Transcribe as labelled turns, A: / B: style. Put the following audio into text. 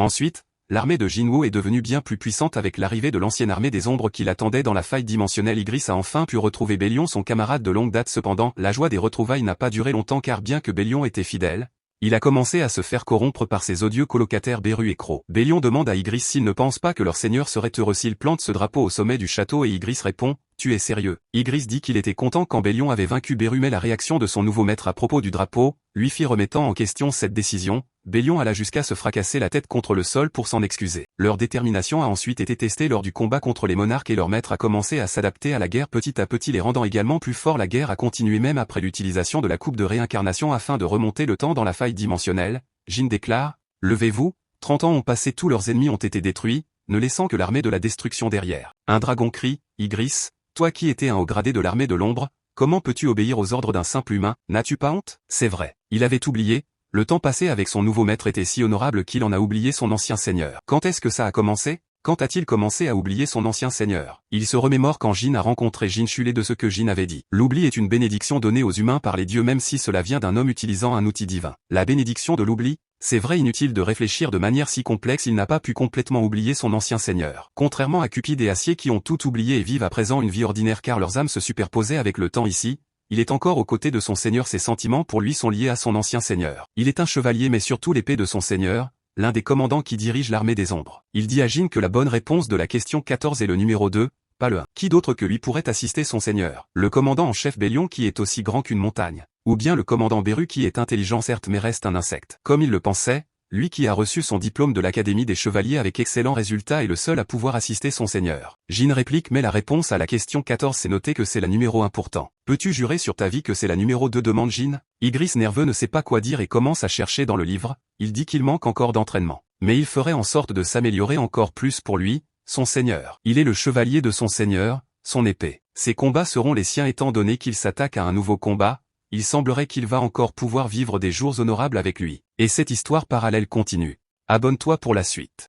A: Ensuite, l'armée de Jinwoo est devenue bien plus puissante avec l'arrivée de l'ancienne armée des ombres qui l'attendait dans la faille dimensionnelle. Ygritte a enfin pu retrouver Bélion, son camarade de longue date. Cependant, la joie des retrouvailles n'a pas duré longtemps car bien que Bélion était fidèle, il a commencé à se faire corrompre par ses odieux colocataires Beru et Crow. Bélion demande à Ygritte s'il ne pense pas que leur seigneur serait heureux s'il plante ce drapeau au sommet du château et Ygritte répond « Tu es sérieux ?» Ygritte dit qu'il était content quand Bélion avait vaincu Beru, mais la réaction de son nouveau maître à propos du drapeau lui fit remettant en question cette décision. Bélion alla jusqu'à se fracasser la tête contre le sol pour s'en excuser. Leur détermination a ensuite été testée lors du combat contre les monarques et leur maître a commencé à s'adapter à la guerre petit à petit, les rendant également plus forts. La guerre a continué même après l'utilisation de la coupe de réincarnation afin de remonter le temps dans la faille dimensionnelle. Jin déclare « Levez-vous, 30 ans ont passé, tous leurs ennemis ont été détruits, ne laissant que l'armée de la destruction derrière. » Un dragon crie « Ygritte, toi qui étais un haut gradé de l'armée de l'ombre, comment peux-tu obéir aux ordres d'un simple humain? N'as-tu pas honte ?» C'est vrai, il avait oublié. Le temps passé avec son nouveau maître était si honorable qu'il en a oublié son ancien seigneur. Quand est-ce que ça a commencé? Quand a-t-il commencé à oublier son ancien seigneur? Il se remémore quand Jin a rencontré Jin Chulé de ce que Jin avait dit. L'oubli est une bénédiction donnée aux humains par les dieux même si cela vient d'un homme utilisant un outil divin. La bénédiction de l'oubli? C'est vrai, inutile de réfléchir de manière si complexe, il n'a pas pu complètement oublier son ancien seigneur. Contrairement à Cupide et Acier qui ont tout oublié et vivent à présent une vie ordinaire car leurs âmes se superposaient avec le temps ici, il est encore aux côtés de son seigneur, ses sentiments pour lui sont liés à son ancien seigneur. Il est un chevalier mais surtout l'épée de son seigneur, l'un des commandants qui dirige l'armée des ombres. Il dit à Jin que la bonne réponse de la question 14 est le numéro 2, pas le 1. Qui d'autre que lui pourrait assister son seigneur? Le commandant en chef Bélion qui est aussi grand qu'une montagne. Ou bien le commandant Beru qui est intelligent certes mais reste un insecte. Comme il le pensait, lui qui a reçu son diplôme de l'Académie des Chevaliers avec excellent résultat est le seul à pouvoir assister son seigneur. Jin réplique mais la réponse à la question 14 c'est noté que c'est la numéro 1 pourtant. Peux-tu jurer sur ta vie que c'est la numéro 2 demande Jin. Ygritte nerveux ne sait pas quoi dire et commence à chercher dans le livre, il dit qu'il manque encore d'entraînement. Mais il ferait en sorte de s'améliorer encore plus pour lui, son seigneur. Il est le chevalier de son seigneur, son épée. Ses combats seront les siens étant donné qu'il s'attaque à un nouveau combat. Il semblerait qu'il va encore pouvoir vivre des jours honorables avec lui. Et cette histoire parallèle continue. Abonne-toi pour la suite.